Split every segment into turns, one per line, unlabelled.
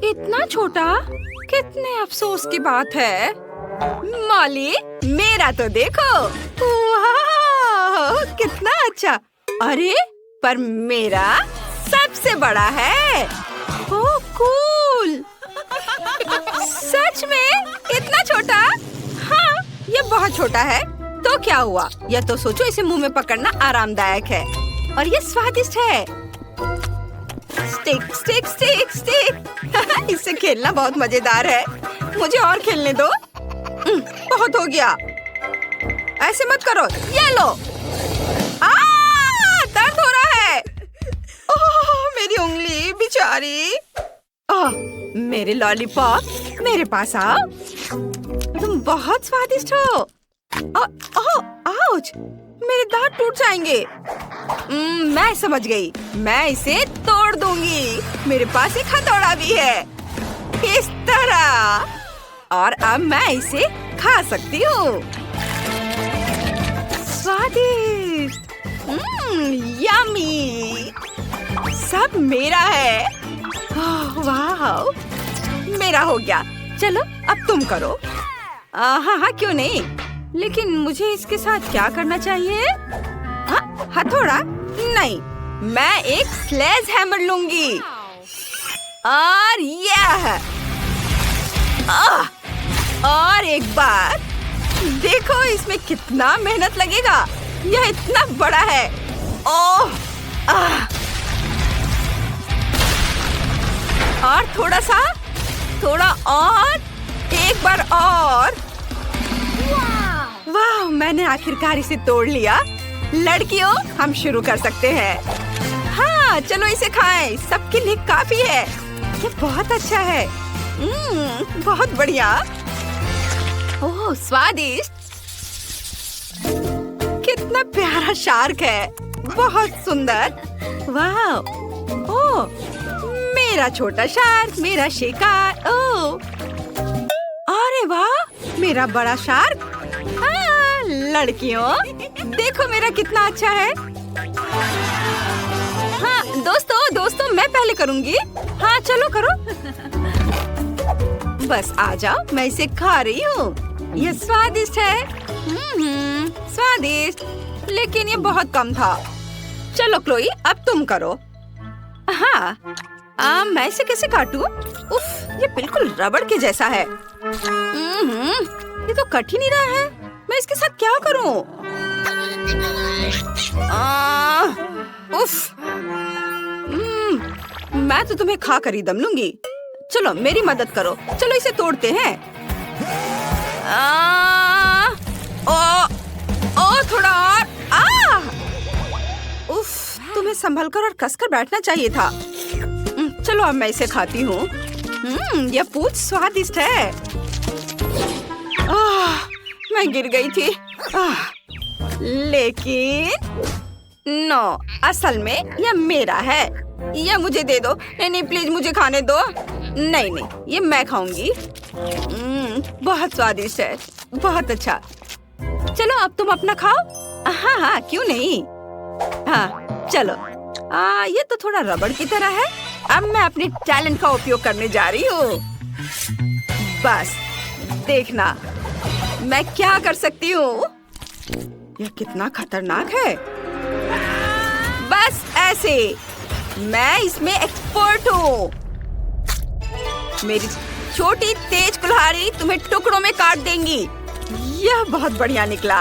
इतना छोटा? कितने अफसोस की बात है। मॉली, मेरा तो देखो। वाह, कितना अच्छा। अरे, पर मेरा सबसे बड़ा है। ओह, कूल। सच में? इतना छोटा? हाँ, ये बहुत छोटा है। तो क्या हुआ? या तो सोचो, इसे मुंह में पकड़ना आरामदायक है और ये स्वादिष्ट है। Stick stick stick stick. इससे खेलना बहुत मजेदार है। मुझे और खेलने दो। बहुत हो गया। ऐसे मत करो। ये लो। दर्द हो रहा है। ओह, मेरी उंगली बेचारी। मेरे लॉलीपॉप, मेरे पास आओ। तुम बहुत स्वादिष्ट हो। आउच, मेरे दांत टूट जाएंगे। मैं समझ गई। मैं इसे तोड़ दूंगी। मेरे पास एक हथौड़ा भी है। इस तरह। और अब मैं इसे खा सकती हूँ। स्वादिष्ट। यम्मी। सब मेरा है। वाह, मेरा हो गया। चलो, अब तुम करो। हाँ हाँ, क्यों नहीं। लेकिन मुझे इसके साथ क्या करना चाहिए? हथौड़ा? नहीं, मैं एक स्लेज हैमर लूंगी। और यह। और एक बार देखो, इसमें कितना मेहनत लगेगा। यह इतना बड़ा है। ओह, और थोड़ा और, एक बार और। वाह, मैंने आखिरकार इसे तोड़ लिया। लड़कियों, हम शुरू कर सकते हैं। हाँ, चलो इसे खाएं। सबके लिए काफी है। ये बहुत अच्छा है। बहुत बढ़िया। ओह, स्वादिष्ट। कितना प्यारा शार्क है। बहुत सुंदर। वाह। ओह, मेरा छोटा शार्क, मेरा शिकार। ओह, अरे वाह, मेरा बड़ा शार्क। लड़कियों, देखो मेरा कितना अच्छा है। हाँ, दोस्तों, मैं पहले करूँगी। हाँ, चलो करो। बस आ जाओ, मैं इसे खा रही हूँ। ये स्वादिष्ट है। स्वादिष्ट, लेकिन ये बहुत कम था। चलो क्लोई, अब तुम करो। हाँ, मैं इसे कैसे काटूं? उफ, ये बिल्कुल रबड़ के जैसा है। ये तो कट ही नहीं रहा है। मैं इसके साथ क्या करूं? उफ, मैं तो तुम्हें खा कर ही दम लूंगी। चलो, मेरी मदद करो। चलो, इसे तोड़ते हैं। थोड़ा और। उफ, तुम्हें संभलकर और कसकर बैठना चाहिए था। चलो, अब मैं इसे खाती हूँ। यह पूंछ स्वादिष्ट है। मैं गिर गई थी। लेकिन नो, असल में यह मेरा है। यह मुझे दे दो। नहीं, प्लीज मुझे खाने दो। नहीं, ये मैं खाऊंगी। बहुत स्वादिष्ट है। बहुत अच्छा। चलो, अब तुम अपना खाओ। हाँ, क्यों नहीं। हाँ, चलो। ये तो थोड़ा रबड़ की तरह है। अब मैं अपने टैलेंट का उपयोग करने जा रही हूँ। बस देखना, मैं क्या कर सकती हूँ। यह कितना खतरनाक है। बस ऐसे। मैं इसमें एक्सपर्ट हूँ। मेरी छोटी तेज कुल्हाड़ी तुम्हें टुकड़ों में काट देंगी। यह बहुत बढ़िया निकला।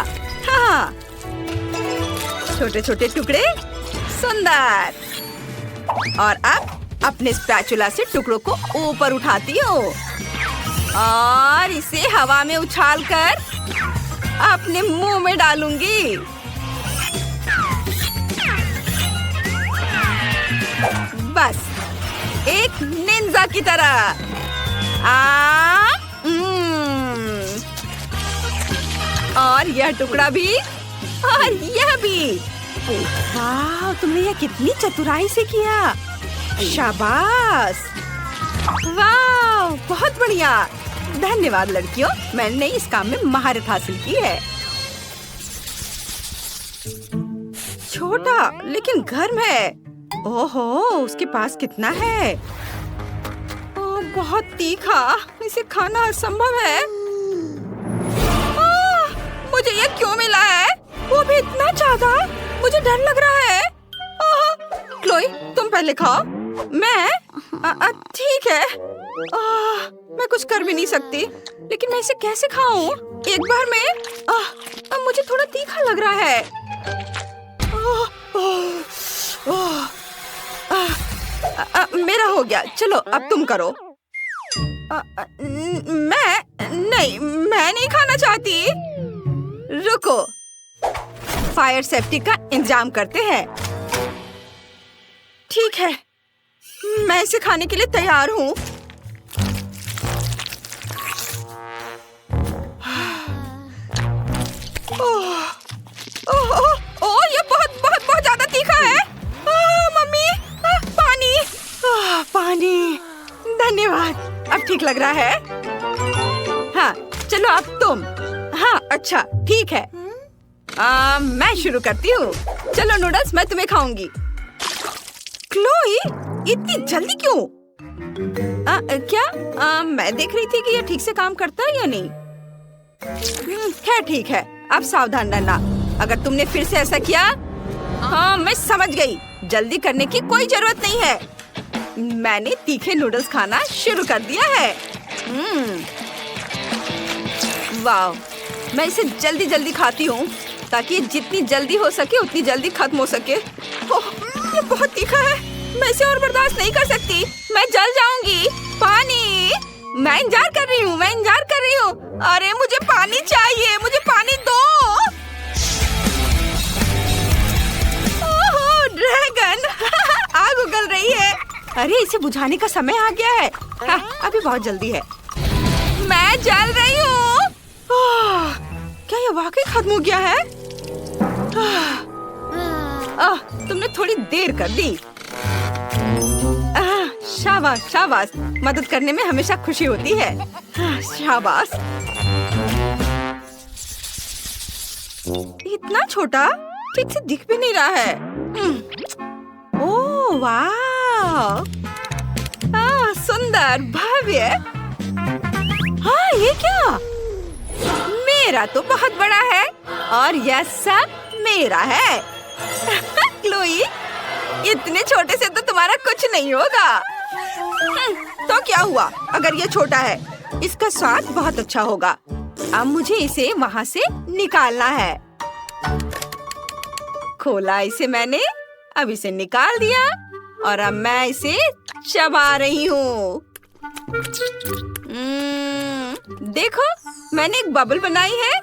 हाँ, छोटे छोटे टुकड़े। सुंदर। और अब अपने स्पैचुला से टुकड़ों को ऊपर उठाती हूँ और इसे हवा में उछालकर अपने मुंह में डालूंगी। बस एक निंजा की तरह। और यह टुकड़ा भी, और यह भी। वाह, तुमने यह कितनी चतुराई से किया। शाबाश। वाह, बहुत बढ़िया। धन्यवाद लड़कियों, मैंने इस काम में महारत हासिल की है। छोटा लेकिन गर्म है। ओहो, उसके पास कितना है। ओह, बहुत तीखा, इसे खाना असंभव है। मुझे ये क्यों मिला है? वो भी इतना ज्यादा, मुझे डर लग रहा है। क्लोई, तुम पहले खाओ। मैं? ठीक है। मैं कुछ कर भी नहीं सकती, लेकिन मैं इसे कैसे खाऊं? एक बार में मुझे थोड़ा तीखा लग रहा है। मेरा हो गया, चलो अब तुम करो। मैं नहीं खाना चाहती। रुको, फायर सेफ्टी का इंतजाम करते हैं। ठीक है, मैं इसे खाने के लिए तैयार हूँ। ये बहुत ज्यादा तीखा है। मम्मी, पानी। पानी, धन्यवाद, अब ठीक लग रहा है। हाँ, चलो अब तुम। हाँ, अच्छा, ठीक है। मैं शुरू करती हूँ। चलो नूडल्स, मैं तुम्हें खाऊंगी। क्लोई, इतनी जल्दी क्यों? क्या मैं देख रही थी कि ये ठीक से काम करता है या नहीं। खैर ठीक है, अब सावधान रहना। अगर तुमने फिर से ऐसा किया। हाँ, मैं समझ गई। जल्दी करने की कोई जरूरत नहीं है। मैंने तीखे नूडल्स खाना शुरू कर दिया है। वाह, मैं इसे जल्दी जल्दी खाती हूँ ताकि जितनी जल्दी हो सके उतनी जल्दी खत्म हो सके। ये बहुत तीखा है, मैं इसे और बर्दाश्त नहीं कर सकती। मैं जल जाऊंगी। पानी, मैं इंतजार कर रही हूँ। अरे मुझे पानी चाहिए, मुझे पानी दो। ओह ड्रैगन, आग उगल रही है। अरे इसे बुझाने का समय आ गया है। हाँ, अभी बहुत जल्दी है। मैं जल रही हूँ। क्या ये वाकई खत्म हो गया है? तुमने थोड़ी देर कर दी। शाबाश शाबाश, मदद करने में हमेशा खुशी होती है। शाबाश। इतना छोटा, ठीक से दिख भी नहीं रहा है। ओह वाह, सुंदर, भव्य। हाँ, ये क्या? मेरा तो बहुत बड़ा है और यह सब मेरा है। क्लोई, इतने छोटे से तो तुम्हारा कुछ नहीं होगा। तो क्या हुआ अगर ये छोटा है? इसका स्वाद बहुत अच्छा होगा। अब मुझे इसे वहाँ से निकालना है। खोला इसे मैंने, अब इसे निकाल दिया और अब मैं इसे चबा रही हूँ। देखो, मैंने एक बबल बनाई है।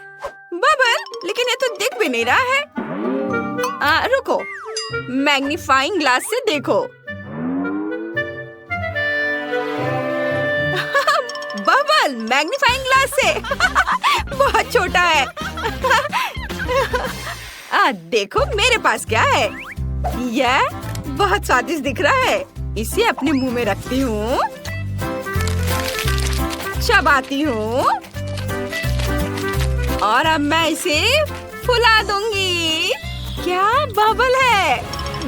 बबल, लेकिन ये तो दिख भी नहीं रहा है। रुको, मैग्नीफाइंग ग्लास से देखो। बबल मैग्नीफाइंग ग्लास से बहुत छोटा है। देखो मेरे पास क्या है। यह बहुत स्वादिष्ट दिख रहा है। इसे अपने मुंह में रखती हूँ, चबाती हूँ और अब मैं इसे फुला दूंगी। क्या बबल है,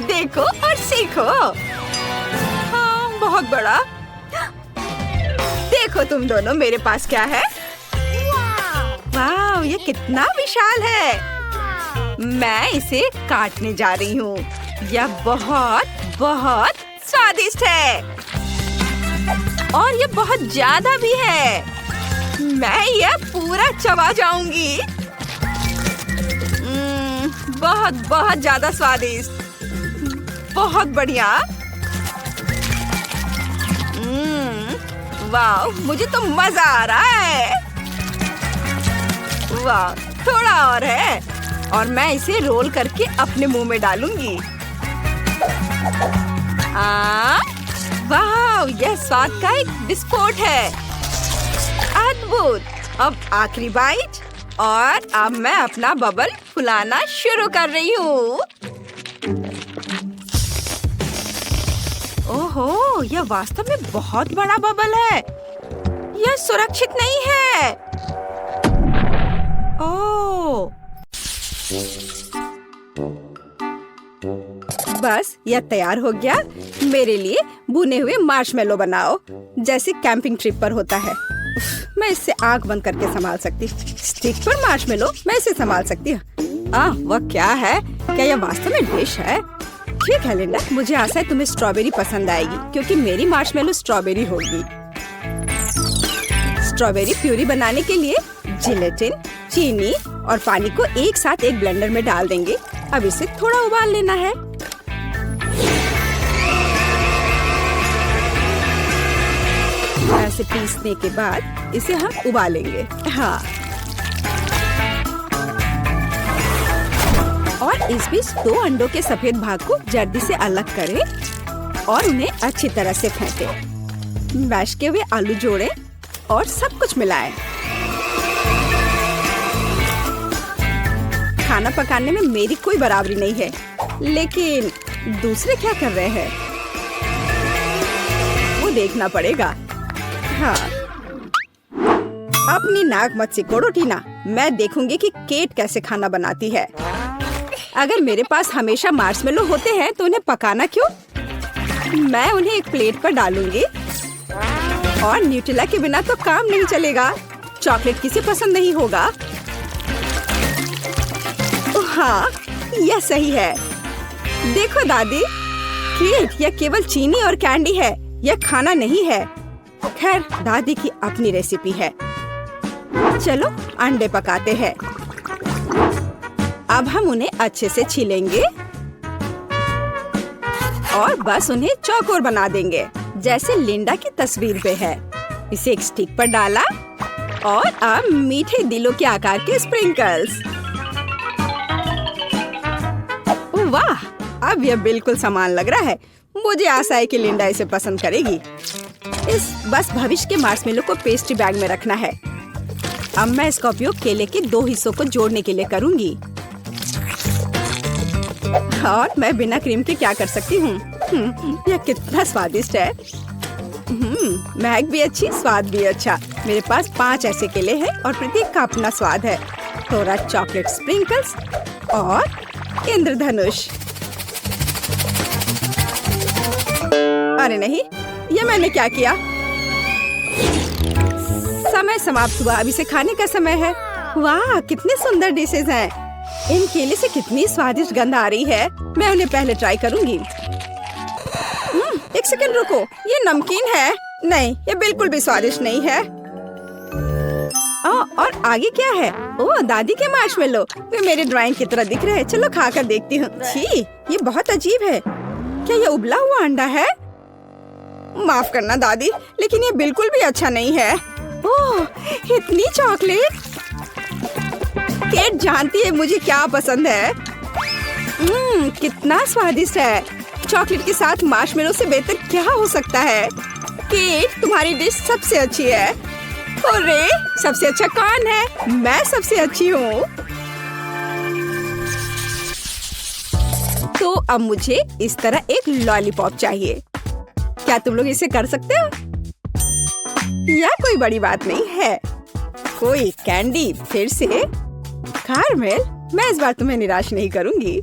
देखो और सीखो। हाँ, बहुत बड़ा। देखो तुम दोनों, मेरे पास क्या है। वाह, ये कितना विशाल है। मैं इसे काटने जा रही हूँ। यह बहुत बहुत स्वादिष्ट है और ये बहुत ज्यादा भी है। मैं यह पूरा चबा जाऊंगी। बहुत बहुत ज्यादा स्वादिष्ट, बहुत बढ़िया। वाह, मुझे तो मजा आ रहा है। वाह, थोड़ा और है और मैं इसे रोल करके अपने मुंह में डालूंगी। वाह, यह स्वाद का एक बिस्कुट है। अद्भुत। अब आखिरी बाइट और अब मैं अपना बबल फुलाना शुरू कर रही हूँ। ओहो, यह वास्तव में बहुत बड़ा बबल है। यह सुरक्षित नहीं है। ओह, बस यह तैयार हो गया। मेरे लिए भुने हुए मार्शमेलो बनाओ, जैसे कैंपिंग ट्रिप पर होता है। मैं इससे आंख बंद करके संभाल सकती। स्टिक पर मार्शमेलो मैं इसे संभाल सकती हूँ। वह क्या है? क्या यह वास्तव में डिश है? ठीक है लिंडा, मुझे आशा है तुम्हें स्ट्रॉबेरी पसंद आएगी, क्योंकि मेरी मार्शमेलो स्ट्रॉबेरी होगी। स्ट्रॉबेरी प्यूरी बनाने के लिए जिलेटिन, चीनी और पानी को एक साथ एक ब्लेंडर में डाल देंगे। अब इसे थोड़ा उबाल लेना है। ऐसे पीसने के बाद इसे हम उबालेंगे। हाँ, और इस बीच 2 अंडों के सफेद भाग को जर्दी से अलग करें और उन्हें अच्छी तरह से फेंटें। मैश किए हुए आलू जोड़ें और सब कुछ मिलाएं। खाना पकाने में मेरी कोई बराबरी नहीं है, लेकिन दूसरे क्या कर रहे हैं वो देखना पड़ेगा। हाँ, अपनी नाक मत सिकोड़ो टीना, मैं देखूंगी कि केट कैसे खाना बनाती है। अगर मेरे पास हमेशा मार्शमेलो होते हैं तो उन्हें पकाना क्यों? मैं उन्हें एक प्लेट पर डालूंगी और न्यूटेला के बिना तो काम नहीं चलेगा। चॉकलेट किसे पसंद नहीं होगा? हाँ, यह सही है। देखो दादी, केक यह केवल चीनी और कैंडी है, यह खाना नहीं है। खैर, दादी की अपनी रेसिपी है। चलो अंडे पकाते हैं। अब हम उन्हें अच्छे से छीलेंगे और बस उन्हें चौकोर बना देंगे, जैसे लिंडा की तस्वीर पे है। इसे एक स्टिक पर डाला और अब मीठे दिलों के आकार के स्प्रिंकल्स। वाह, अब यह बिल्कुल समान लग रहा है। मुझे आशा है कि लिंडा इसे पसंद करेगी। बस भविष्य के मार्शमेलो को पेस्ट्री बैग में रखना है। अब मैं इसका उपयोग केले के 2 हिस्सों को जोड़ने के लिए करूंगी। और मैं बिना क्रीम के क्या कर सकती हूँ? यह कितना स्वादिष्ट है। महक भी अच्छी, स्वाद भी अच्छा। मेरे पास 5 ऐसे केले हैं और प्रत्येक का अपना स्वाद है। थोड़ा चॉकलेट स्प्रिंकल्स और इंद्रधनुष। अरे नहीं, ये मैंने क्या किया? समय समाप्त हुआ, अभी से खाने का समय है। वाह, कितने सुंदर डिशेज हैं। इन केले से कितनी स्वादिष्ट गंध आ रही है। मैं उन्हें पहले ट्राई करूंगी। एक सेकंड रुको, ये नमकीन है? नहीं, ये बिल्कुल भी स्वादिष्ट नहीं है। और आगे क्या है? ओह, दादी के मार्शमेलो, वे मेरे ड्राइंग की तरह दिख रहे हैं। चलो खाकर देखती हूँ। छी, ये बहुत अजीब है। क्या ये उबला हुआ अंडा है? माफ करना दादी, लेकिन ये बिल्कुल भी अच्छा नहीं है। ओह, इतनी चॉकलेट। केट जानती है मुझे क्या पसंद है। कितना स्वादिष्ट है। चॉकलेट के साथ मार्शमेलो से बेहतर क्या हो सकता है? केट, तुम्हारी डिश सबसे अच्छी है। अरे, सबसे अच्छा कौन है? मैं सबसे अच्छी हूँ। तो अब मुझे इस तरह एक लॉलीपॉप चाहिए। क्या तुम लोग इसे कर सकते हो? यह कोई बड़ी बात नहीं है। कोई कैंडी, फिर से कारमेल। मैं इस बार तुम्हें निराश नहीं करूंगी।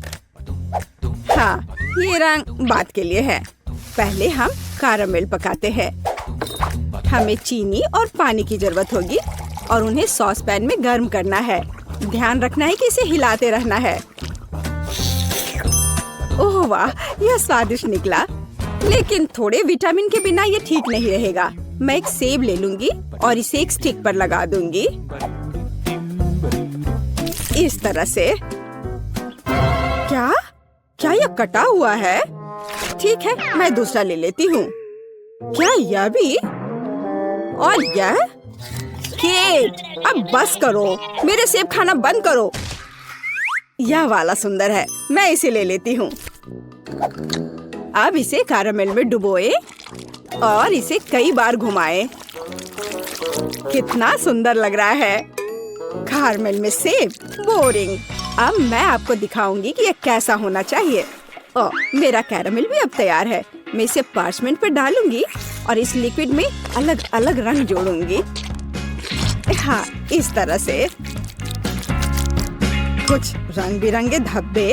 हाँ, ये रंग बात के लिए है। पहले हम कारमेल पकाते हैं। हमें चीनी और पानी की जरूरत होगी और उन्हें सॉस पैन में गर्म करना है। ध्यान रखना है कि इसे हिलाते रहना है। ओह वाह, यह स्वादिष्ट निकला, लेकिन थोड़े विटामिन के बिना ये ठीक नहीं रहेगा। मैं एक सेब ले लूंगी और इसे एक स्टिक पर लगा दूंगी, इस तरह से। क्या क्या यह कटा हुआ है? ठीक है, मैं दूसरा ले लेती हूँ। क्या यह भी? और यह? केट, अब बस करो, मेरे सेब खाना बंद करो। यह वाला सुंदर है, मैं इसे ले लेती हूँ। अब इसे कैरामेल में डुबोए और इसे कई बार घुमाएं। कितना सुंदर लग रहा है। कैरामेल में सेब, बोरिंग। अब मैं आपको दिखाऊंगी कि यह कैसा होना चाहिए। ओह, मेरा कैरामेल भी अब तैयार है। मैं इसे पार्चमेंट पर डालूंगी और इस लिक्विड में अलग अलग रंग जोड़ूंगी। हाँ, इस तरह से। कुछ रंग बिरंगे धब्बे।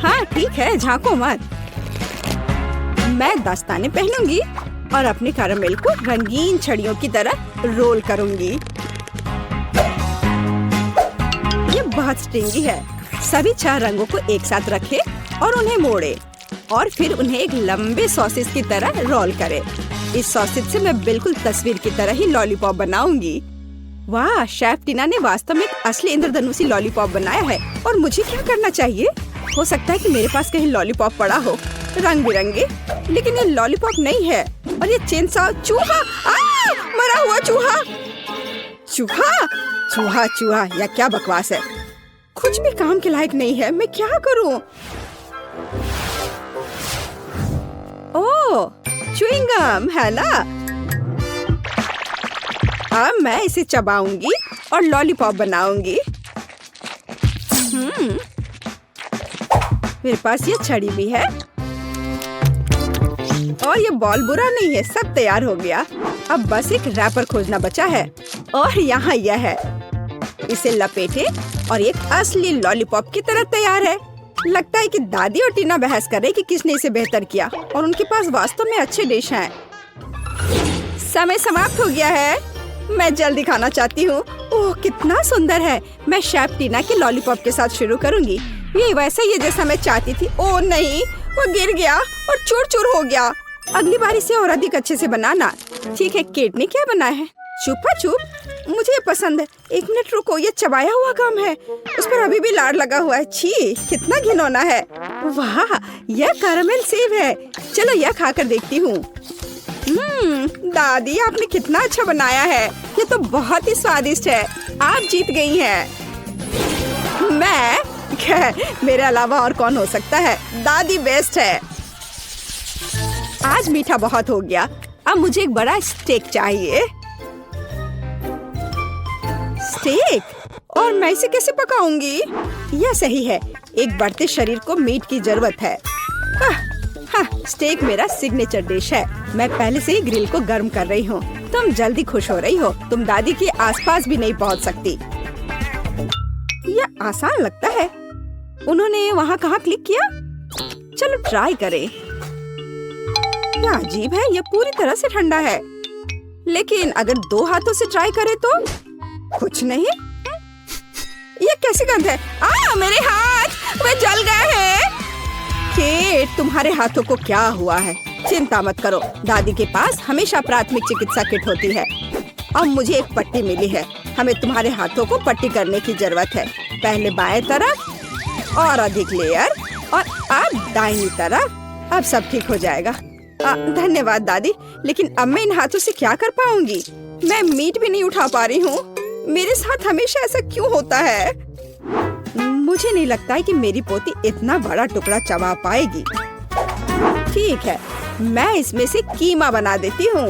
हाँ ठीक है, झांको मत। मैं दस्ताने पहनूंगी और अपने कैरामेल को रंगीन छड़ियों की तरह रोल करूंगी। ये बहुत स्ट्रिंगी है। सभी 4 रंगों को एक साथ रखें और उन्हें मोड़े और फिर उन्हें एक लंबे सॉसेज की तरह रोल करें। इस सॉसेज से मैं बिल्कुल तस्वीर की तरह ही लॉलीपॉप बनाऊंगी। वाह, शेफ टीना ने वास्तव में एक असली इंद्रधनुषी लॉलीपॉप बनाया है। और मुझे क्या करना चाहिए? हो सकता है कि मेरे पास कहीं लॉलीपॉप पड़ा हो रंग बिरंगे, लेकिन ये लॉलीपॉप नहीं है। और ये चेनसॉ चूहा, मरा हुआ चूहा। चूहा चूहा चूहा, या क्या बकवास है। कुछ भी काम के लायक नहीं है। मैं क्या करूं? ओह, च्युइंग गम है ना। अब मैं इसे चबाऊंगी और लॉलीपॉप बनाऊंगी। मेरे पास ये छड़ी भी है और ये बॉल बुरा नहीं है। सब तैयार हो गया। अब बस एक रैपर खोजना बचा है और यहाँ यह है। इसे लपेटे और एक असली लॉलीपॉप की तरह तैयार है। लगता है कि दादी और टीना बहस कर रहे कि किसने इसे बेहतर किया और उनके पास वास्तव में अच्छे डिश हैं। समय समाप्त हो गया है। मैं जल्दी खाना चाहती हूँ। ओह, कितना सुंदर है। मैं शेफ टीना के लॉलीपॉप के साथ शुरू करूँगी। ये वैसा ही है जैसा मैं चाहती थी। ओह नहीं, वो गिर गया और चूर चूर हो गया। अगली बार इसे और अधिक अच्छे से बनाना। ठीक है, केट ने क्या बनाया है? चुपा चुप, मुझे ये पसंद है। 1 मिनट रुको, ये चबाया हुआ गम है। उस पर अभी भी लार लगा हुआ है। छी, कितना घिनौना है। वाह, यह कैरामेल सेब है। चलो यह खाकर देखती हूँ। दादी, आपने कितना अच्छा बनाया है। ये तो बहुत ही स्वादिष्ट है। आप जीत गई हैं। मैं? मेरे अलावा और कौन हो सकता है। दादी बेस्ट है। आज मीठा बहुत हो गया। अब मुझे एक बड़ा स्टेक चाहिए। स्टेक? और मैं इसे कैसे पकाऊंगी? यह सही है, एक बढ़ते शरीर को मीट की जरूरत है। हाँ, स्टेक मेरा सिग्नेचर डिश है। मैं पहले से ही ग्रिल को गर्म कर रही हूँ। तुम जल्दी खुश हो रही हो। तुम दादी के आसपास भी नहीं पहुँच सकती। यह आसान लगता है। उन्होंने वहाँ कहाँ क्लिक किया? चलो ट्राई करें। यह अजीब है, यह पूरी तरह से ठंडा है। लेकिन अगर 2 हाथों से ट्राई करें तो कुछ नहीं। ये कैसी गंध है? मेरे हाथ, वे जल गए हैं। केट, तुम्हारे हाथों को क्या हुआ है? चिंता मत करो, दादी के पास हमेशा प्राथमिक चिकित्सा किट होती है। अब मुझे एक पट्टी मिली है। हमें तुम्हारे हाथों को पट्टी करने की जरूरत है। पहले बाएं तरफ और अधिक लेयर, और अब दाहिनी तरफ। अब सब ठीक हो जाएगा। धन्यवाद दादी, लेकिन अब मैं इन हाथों से क्या कर पाऊंगी? मैं मीट भी नहीं उठा पा रही हूँ। मेरे साथ हमेशा ऐसा क्यों होता है? मुझे नहीं लगता है कि मेरी पोती इतना बड़ा टुकड़ा चबा पाएगी। ठीक है, मैं इसमें से कीमा बना देती हूँ।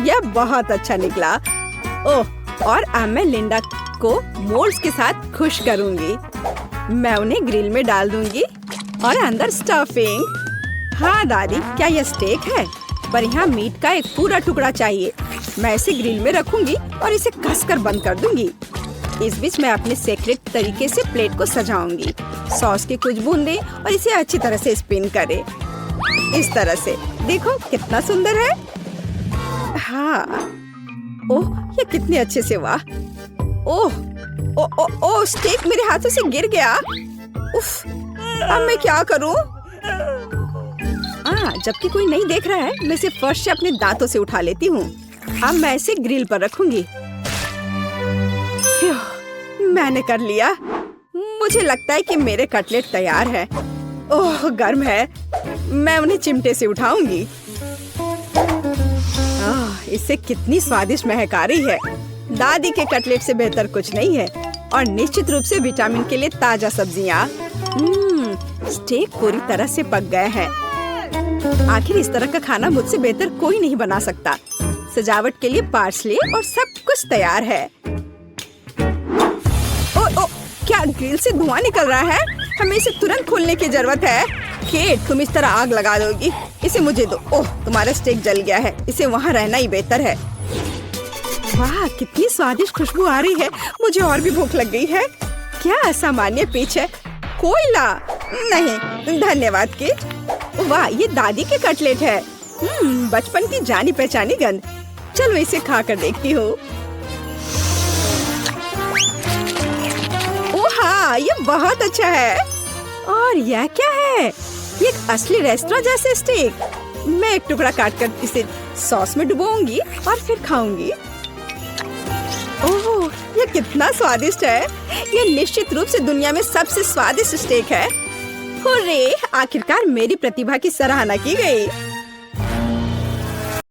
यह बहुत अच्छा निकला। ओह, और अब मैं लिंडा को मोल्ड्स के साथ खुश करूंगी। मैं उन्हें ग्रिल में डाल दूंगी और अंदर स्टफिंग। हाँ दादी, क्या यह स्टेक है? पर यहाँ मीट का एक पूरा टुकड़ा चाहिए। मैं इसे ग्रिल में रखूंगी और इसे कसकर बंद कर दूंगी। इस बीच मैं अपने सीक्रेट तरीके से प्लेट को सजाऊंगी। सॉस की कुछ बूंदें और इसे अच्छी तरह से स्पिन करें। इस तरह से देखो कितना सुंदर है। हाँ, ओह, ये कितने अच्छे से हुआ। ओह, ओह, स्टेक मेरे हाथों से गिर गया। उफ, अब मैं क्या करूं? जबकि कोई नहीं देख रहा है, मैं इसे फर्श से अपने दांतों से उठा लेती हूँ। अब मैं इसे ग्रिल पर रखूंगी। मैंने कर लिया। मुझे लगता है कि मेरे कटलेट तैयार है। ओह, गर्म है। मैं उन्हें चिमटे से उठाऊंगी। इससे कितनी स्वादिष्ट महक आ रही है। दादी के कटलेट से बेहतर कुछ नहीं है। और निश्चित रूप से विटामिन के लिए ताजा सब्जियाँ। स्टेक पूरी तरह से पक गए हैं। आखिर इस तरह का खाना मुझसे बेहतर कोई नहीं बना सकता। सजावट के लिए पार्सले और सब कुछ तैयार है। ओ, क्या ग्रिल से धुआं निकल रहा है? हमें इसे तुरंत खोलने की जरूरत है। केट, तुम इस तरह आग लगा दोगी? इसे मुझे दो। ओह, तुम्हारा स्टेक जल गया है। इसे वहाँ रहना ही बेहतर है। वाह, कितनी स्वादिष्ट खुशबू आ रही है। मुझे और भी भूख लग गई है। क्या असामान्य पिच है। कोयला नहीं, धन्यवाद किट। वाह, ये दादी के कटलेट है। बचपन की जानी पहचानी गंध। चलो इसे खा कर देखती हूँ। ओह हाँ, ये बहुत अच्छा है। और यह क्या है? ये एक असली रेस्टोरेंट जैसे स्टेक। मैं एक टुकड़ा काट कर इसे सॉस में डुबोऊंगी और फिर खाऊंगी। ओह, ये कितना स्वादिष्ट है। ये निश्चित रूप से दुनिया में सबसे स्वादिष्ट स्टेक है। हुर्रे, आखिरकार मेरी प्रतिभा की सराहना की गई।